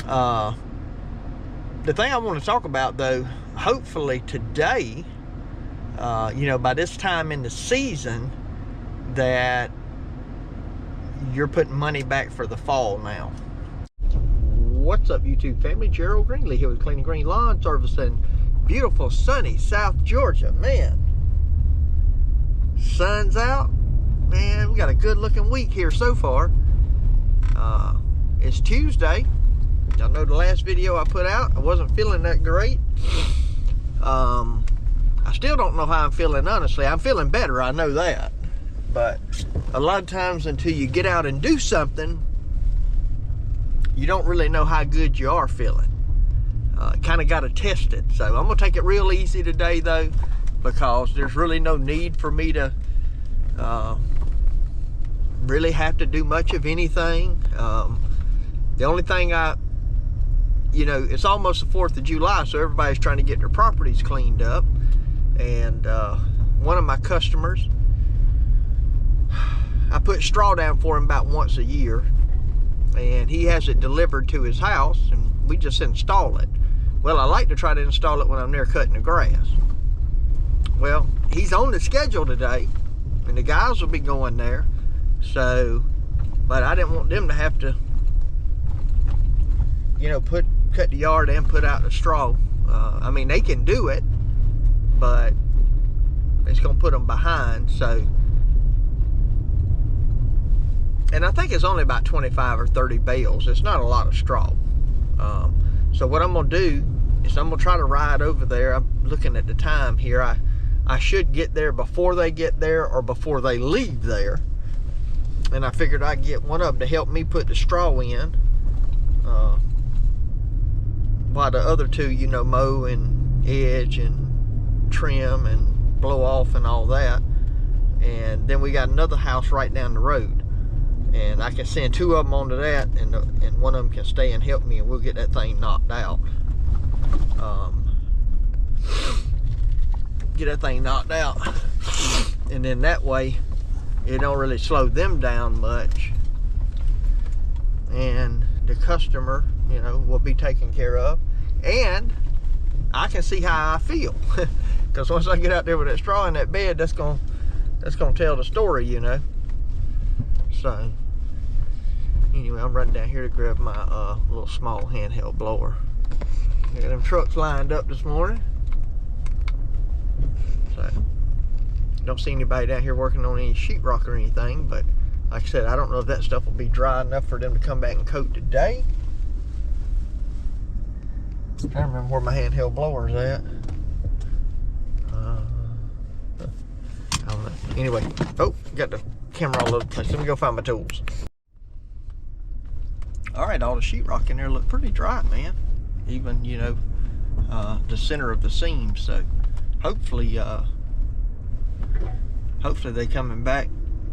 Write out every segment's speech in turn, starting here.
The thing I want to talk about, though, hopefully today, by this time in the season, that you're putting money back for the fall now. What's up, YouTube family? Gerald Greenlee here with Clean and Green Lawn Service in beautiful, sunny South Georgia. Man, sun's out. Man, we got a good-looking week here so far. It's Tuesday. Y'all know the last video I put out, I wasn't feeling that great. I still don't know how I'm feeling, honestly. I'm feeling better, I know that. But a lot of times until you get out and do something, you don't really know how good you are feeling. Kind of got to test it. So I'm going to take it real easy today, though, because there's really no need for me to really have to do much of anything. The only thing it's almost the 4th of July, so everybody's trying to get their properties cleaned up. And one of my customers, I put straw down for him about once a year, and he has it delivered to his house, and we just install it. Well, I like to try to install it when I'm there cutting the grass. Well, he's on the schedule today, and the guys will be going there. So, but I didn't want them to have to, cut the yard and put out the straw. I mean, they can do it, but it's gonna put them behind. So, and I think it's only about 25 or 30 bales. It's not a lot of straw. So what I'm gonna do is I'm gonna try to ride over there. I'm looking at the time here. I should get there before they get there or before they leave there. And I figured I'd get one of them to help me put the straw in, while the other two, mow and edge and trim and blow off and all that. And then we got another house right down the road, and I can send 2 of them onto that, and one of them can stay and help me, and we'll get that thing knocked out. Get that thing knocked out, and then that way it don't really slow them down much, and the customer, will be taken care of, and I can see how I feel. Because once I get out there with that straw in that bed, that's gonna tell the story, So anyway, I'm running down here to grab my little small handheld blower. I got them trucks lined up this morning. So don't see anybody down here working on any sheetrock or anything, but like I said, I don't know if that stuff will be dry enough for them to come back and coat today. I'm trying to remember where my handheld blower is at. I don't know. Anyway, got the camera all over the place. Let me go find my tools. Alright, all the sheetrock in there look pretty dry, man. Even, the center of the seam. So hopefully they coming back.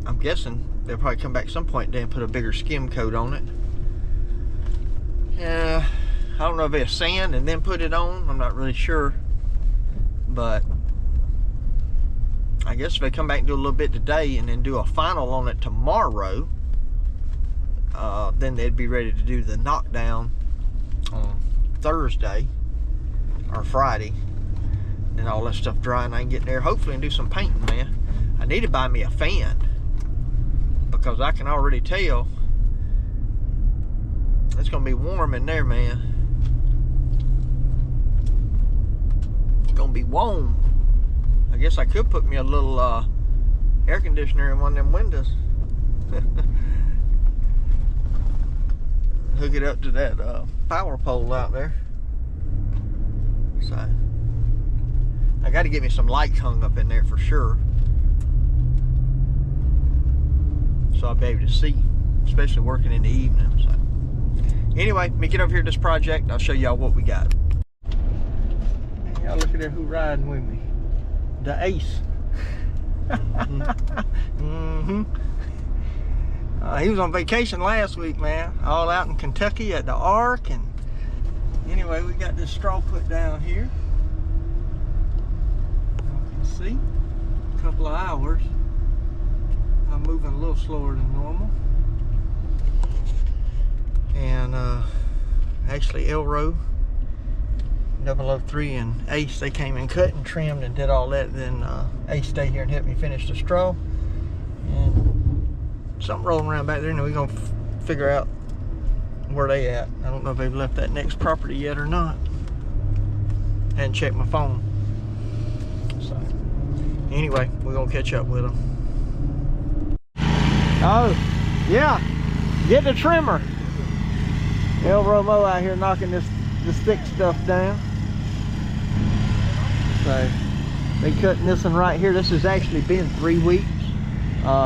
I'm guessing they'll probably come back some point today and put a bigger skim coat on it. Yeah, I don't know if it's sand and then put it on. I'm not really sure, but I guess if they come back and do a little bit today and then do a final on it tomorrow, then they'd be ready to do the knockdown on Thursday or Friday. And all that stuff dry, and I can get in there hopefully and do some painting, man. I need to buy me a fan, because I can already tell it's gonna be warm in there, man. It's gonna be warm. I guess I could put me a little air conditioner in one of them windows. Hook it up to that power pole out there. So I got to get me some lights hung up in there for sure, so I'll be able to see, especially working in the evening. So anyway, let me get over here to this project. I'll show y'all what we got. Y'all look at there, who riding with me? The Ace. He was on vacation last week, man. All out in Kentucky at the Ark. And anyway, we got this straw put down here. You can see, a couple of hours. I'm moving a little slower than normal. And actually Elro, 003 and Ace, they came and cut and trimmed and did all that. Then Ace stayed here and helped me finish the straw. And something rolling around back there, and we're gonna figure out where they at. I don't know if they've left that next property yet or not. I hadn't checked my phone. So anyway, we're gonna catch up with them. Oh, yeah, get the trimmer. El Romo out here knocking this thick stuff down. So they cutting this one right here. This has actually been 3 weeks.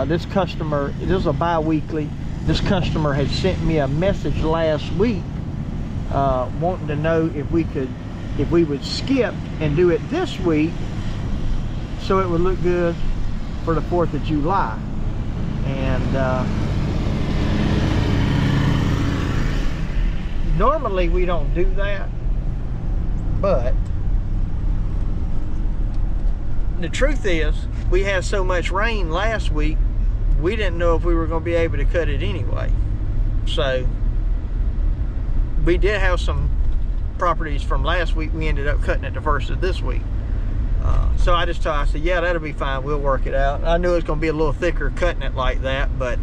This customer, this is a bi-weekly. This customer had sent me a message last week wanting to know if we would skip and do it this week so it would look good for the 4th of July. And normally we don't do that, but the truth is we had so much rain last week, we didn't know if we were going to be able to cut it anyway. So we did have some properties from last week we ended up cutting it the first of this week. So I just told her, I said, yeah, that'll be fine, we'll work it out. I knew it was going to be a little thicker cutting it like that, but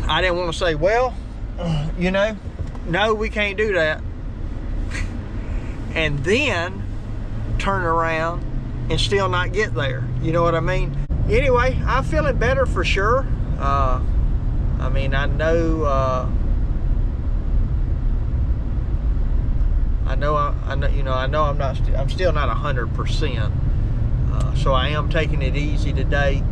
I didn't want to say, well, you know, no, we can't do that. And then turn around and still not get there. You know what I mean? Anyway, I'm feeling better for sure. I mean, I know I'm still not 100%. So I am taking it easy today.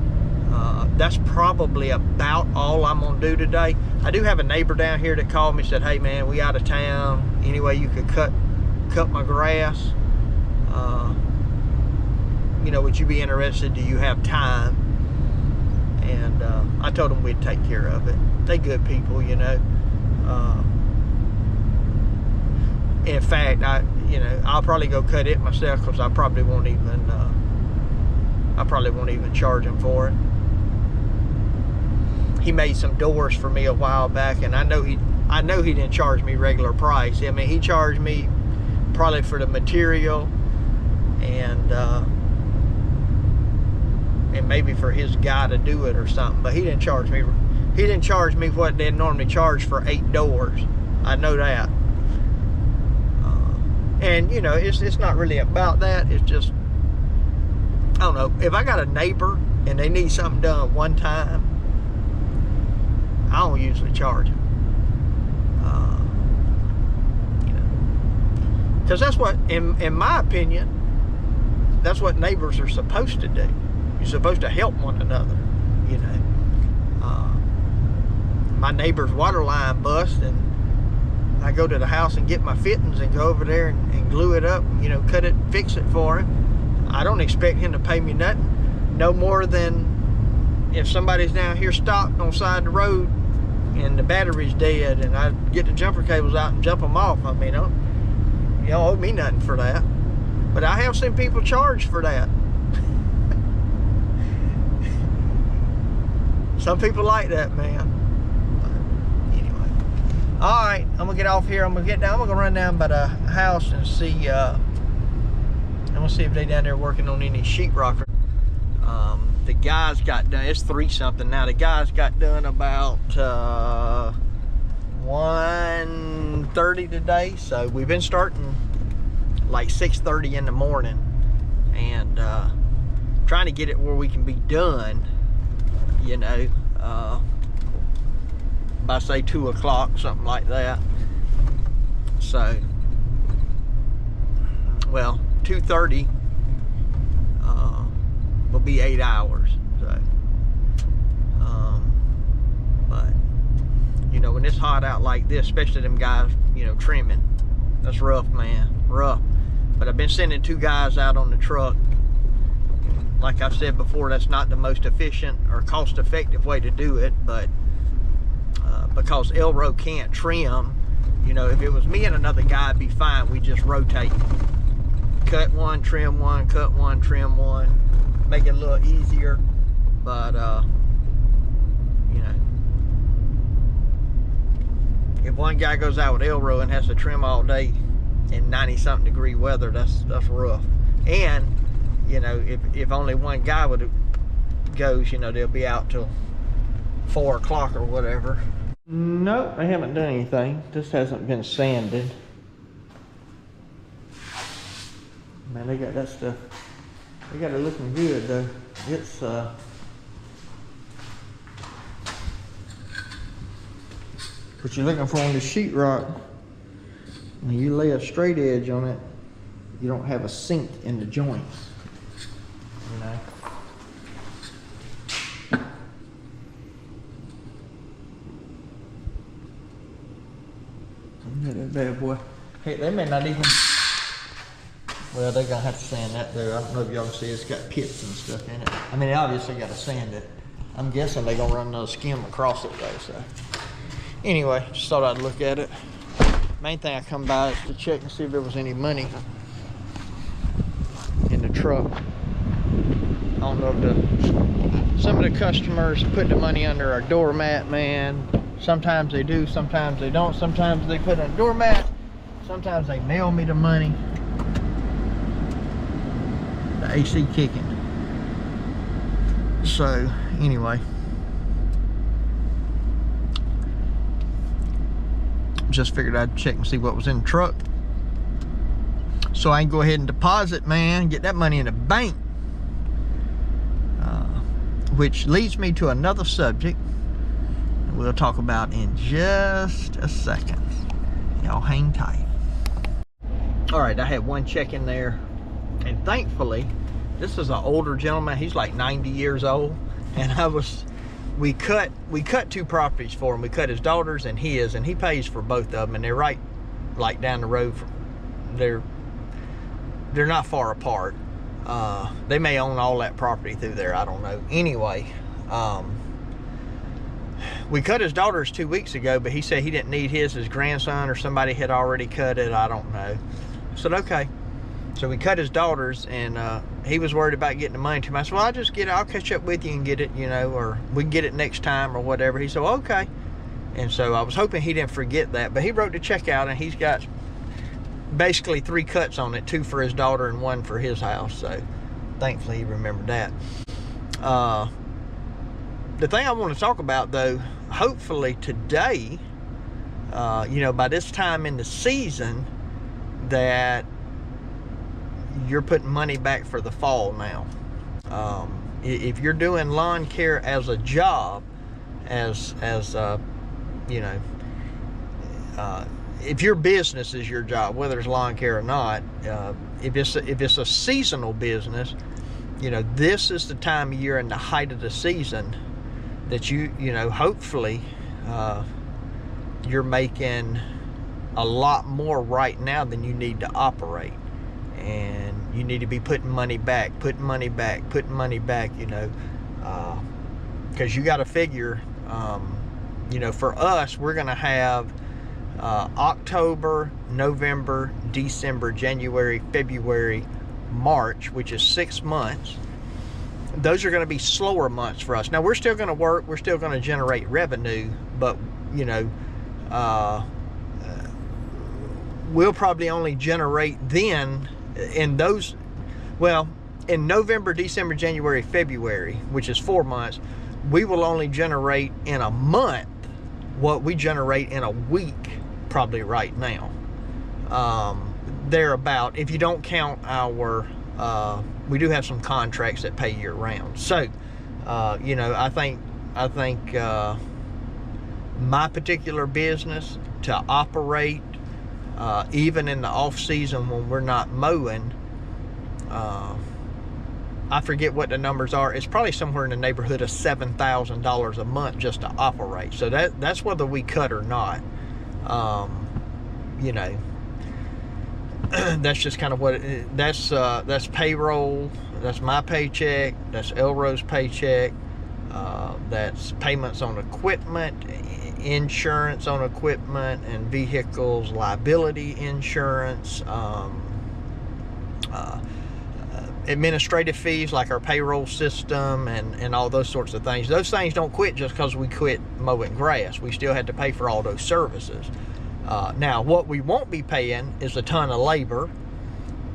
That's probably about all I'm gonna do today. I do have a neighbor down here that called me, said, hey man, we out of town, anyway you could cut my grass. You know, would you be interested? Do you have time? And I told them we'd take care of it. They good people, you know. In fact, I'll probably go cut it myself, because I probably won't even charge him for it. He made some doors for me a while back, and I know he didn't charge me regular price. I mean, he charged me probably for the material and maybe for his guy to do it or something, but he didn't charge me what they normally charge for 8 doors. I know that. And you know, it's not really about that. It's just, I don't know, if I got a neighbor and they need something done one time, I don't usually charge them. You know, because that's what, in my opinion, that's what neighbors are supposed to do. You're supposed to help one another, you know. My neighbor's water line bust, and I go to the house and get my fittings and go over there and glue it up, you know, cut it, fix it for him. I don't expect him to pay me nothing, no more than if somebody's down here stopped on the side of the road and the battery's dead and I get the jumper cables out and jump them off. I mean, you don't owe me nothing for that. But I have seen people charge for that. Some people like that, man. But anyway. Alright, I'm gonna get off here. I'm gonna run down by the house and see I'm gonna see if they down there working on any sheetrock. The guys got done, it's 3-something now. The guys got done about 1:30 today. So we've been starting like 6:30 in the morning and trying to get it where we can be done, you know, by say 2 o'clock, something like that. So, well, 2:30 will be 8 hours. So, but you know, when it's hot out like this, especially them guys, you know, trimming, that's rough, man, rough. But I've been sending 2 guys out on the truck. Like I've said before, that's not the most efficient or cost-effective way to do it, but because Elro can't trim, you know, if it was me and another guy, it'd be fine. We just rotate, cut one, trim one, cut one, trim one, make it a little easier. But you know, if one guy goes out with elrow and has to trim all day in 90-something degree weather, that's rough. And you know, if only one guy goes, you know, they'll be out till 4 o'clock or whatever. Nope, they haven't done anything. This hasn't been sanded. Man, they got that stuff. They got it looking good though. It's what you're looking for on the sheetrock. When you lay a straight edge on it, you don't have a sink in the joints. You know. Look at that bad boy. Hey, they may not even. Well, they're gonna have to sand that there. I don't know if y'all can see it's got pits and stuff in it. I mean, they obviously got to sand it. I'm guessing they're gonna run another skim across it though. So, anyway, just thought I'd look at it. Main thing I come by is to check and see if there was any money in the truck. I don't know if some of the customers put the money under our doormat, man. Sometimes they do, sometimes they don't. Sometimes they put it on a doormat. Sometimes they mail me the money. The AC kicking. So, anyway. Just figured I'd check and see what was in the truck. So I can go ahead and deposit, man. Get that money in the bank. Which leads me to another subject we'll talk about in just a second. Y'all hang tight. All right, I had one check in there, and thankfully, this is an older gentleman. He's like 90 years old, and we cut 2 properties for him. We cut his daughter's and his, and he pays for both of them, and they're right like down the road. They're not far apart. They may own all that property through there, I don't know. Anyway, we cut his daughter's 2 weeks ago, but he said he didn't need his grandson or somebody had already cut it, I don't know. I said, okay. So we cut his daughter's, and he was worried about getting the money to me. I said, well, I'll just get it, I'll catch up with you and get it, you know, or we can get it next time or whatever. He said, well, okay. And so I was hoping he didn't forget that, but he wrote the check out, and he's got basically 3 cuts on it, 2 for his daughter and 1 for his house. So thankfully he remembered that. The thing I want to talk about though, hopefully today, you know, by this time in the season, that you're putting money back for the fall now. If you're doing lawn care as a job, as you know, if your business is your job, whether it's lawn care or not, if it's a seasonal business, you know, this is the time of year in the height of the season that you know, hopefully you're making a lot more right now than you need to operate, and you need to be putting money back, you know, because you got to figure, you know, for us, we're going to have October, November, December, January, February, March, which is 6 months. Those are going to be slower months for us. Now, we're still going to work, we're still going to generate revenue, but, you know, we'll probably only generate then in those, well, in November, December, January, February, which is 4 months, we will only generate in a month what we generate in a week probably right now. Thereabout, if you don't count our, we do have some contracts that pay year round. So, you know, I think my particular business to operate, even in the off season when we're not mowing, I forget what the numbers are. It's probably somewhere in the neighborhood of $7,000 a month just to operate. So that's whether we cut or not. You know, that's just kind of what that's payroll. That's my paycheck. That's Elro's paycheck. That's payments on equipment, insurance on equipment and vehicles, liability insurance, administrative fees like our payroll system and all those sorts of things. Those things don't quit just because we quit mowing grass. We still have to pay for all those services. Now, what we won't be paying is a ton of labor,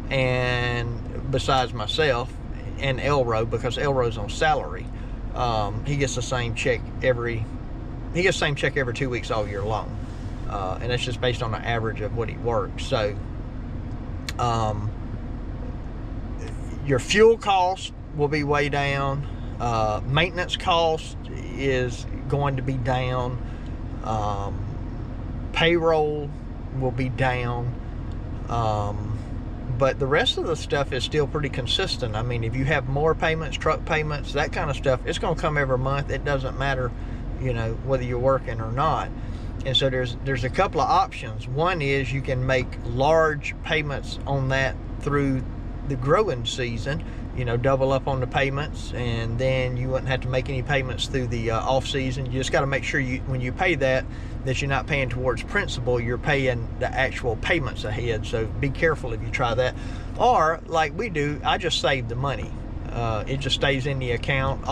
and besides myself and Elro, because Elro's on salary, he gets the same check every 2 weeks all year long, and it's just based on the average of what he works. So your fuel cost will be way down. Maintenance cost is going to be down. Payroll will be down. But the rest of the stuff is still pretty consistent. I mean, if you have more payments, truck payments, that kind of stuff, it's going to come every month. It doesn't matter, whether you're working or not. And so there's a couple of options. One is you can make large payments on that through the growing season, double up on the payments, and then you wouldn't have to make any payments through the off season. You just got to make sure when you pay that you're not paying towards principal, you're paying the actual payments ahead. So be careful if you try that. Or like we do, I just save the money. It just stays in the account.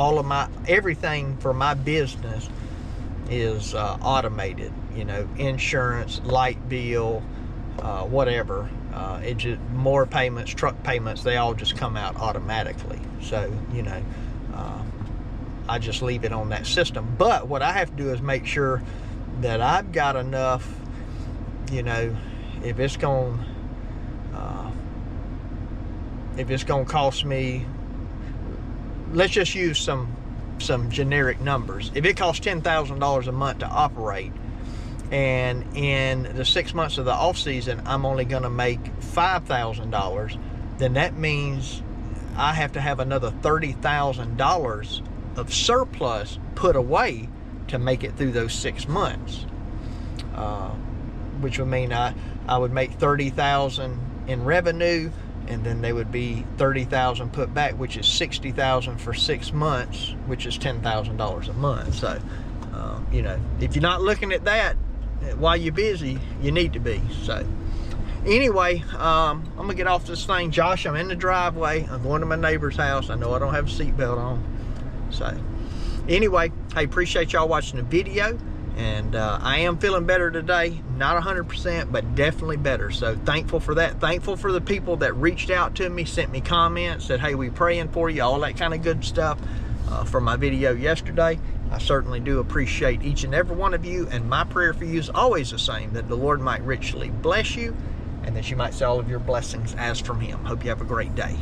Everything for my business is automated, insurance, light bill, whatever. It just more payments, truck payments, they all just come out automatically. So I just leave it on that system. But what I have to do is make sure that I've got enough, if it's going to cost me, let's just use some generic numbers. If it costs $10,000 a month to operate, and in the 6 months of the off season I'm only going to make $5,000, then that means I have to have another $30,000 of surplus put away to make it through those 6 months, which would mean I would make $30,000 in revenue, and then there would be $30,000 put back, which is $60,000 for 6 months, which is $10,000 a month. So if you're not looking at that while you're busy, you need to be. So anyway, I'm gonna get off this thing. Josh, I'm in the driveway. I'm going to my neighbor's house. I know I don't have a seatbelt on. So anyway, I appreciate y'all watching the video, and I am feeling better today. Not 100%, but definitely better. So thankful for that. Thankful for the people that reached out to me, sent me comments, said, hey, we praying for you, all that kind of good stuff for my video yesterday. I certainly do appreciate each and every one of you, and my prayer for you is always the same, that the Lord might richly bless you, and that you might see all of your blessings as from Him. Hope you have a great day.